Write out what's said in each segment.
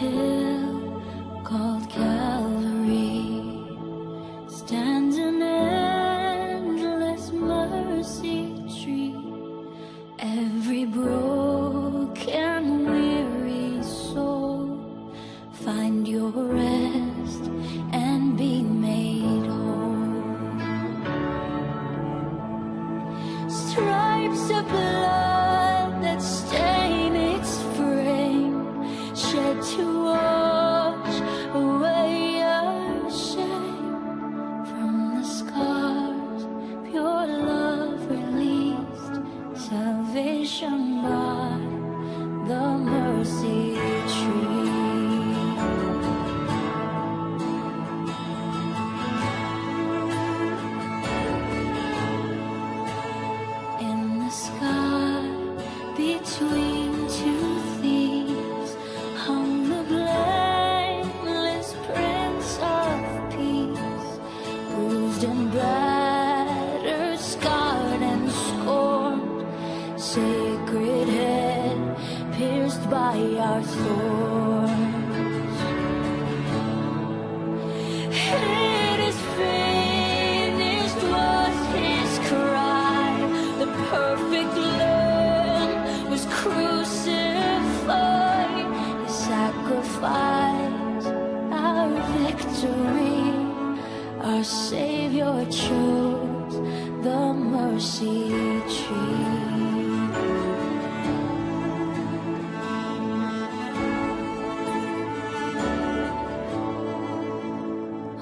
hill called Calvary stands an endless mercy tree. Every broken, weary soul find your rest and be made whole. Stripes of blood that stain its frame, shed to wash away your shame. From the scars, pure love released, salvation by the mercy tree. In the sky, between two thieves, hung the blameless Prince of Peace, bruised and battered, scarred and scorned, sacred head pierced by our thorns. It is finished was his cry. The perfect Lamb was crucified. His sacrifice, our victory. Our Savior chose the mercy tree.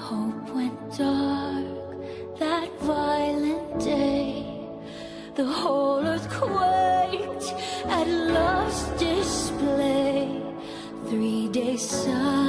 Hope went dark that violent day. The whole earth quaked at love's display. 3 days silent.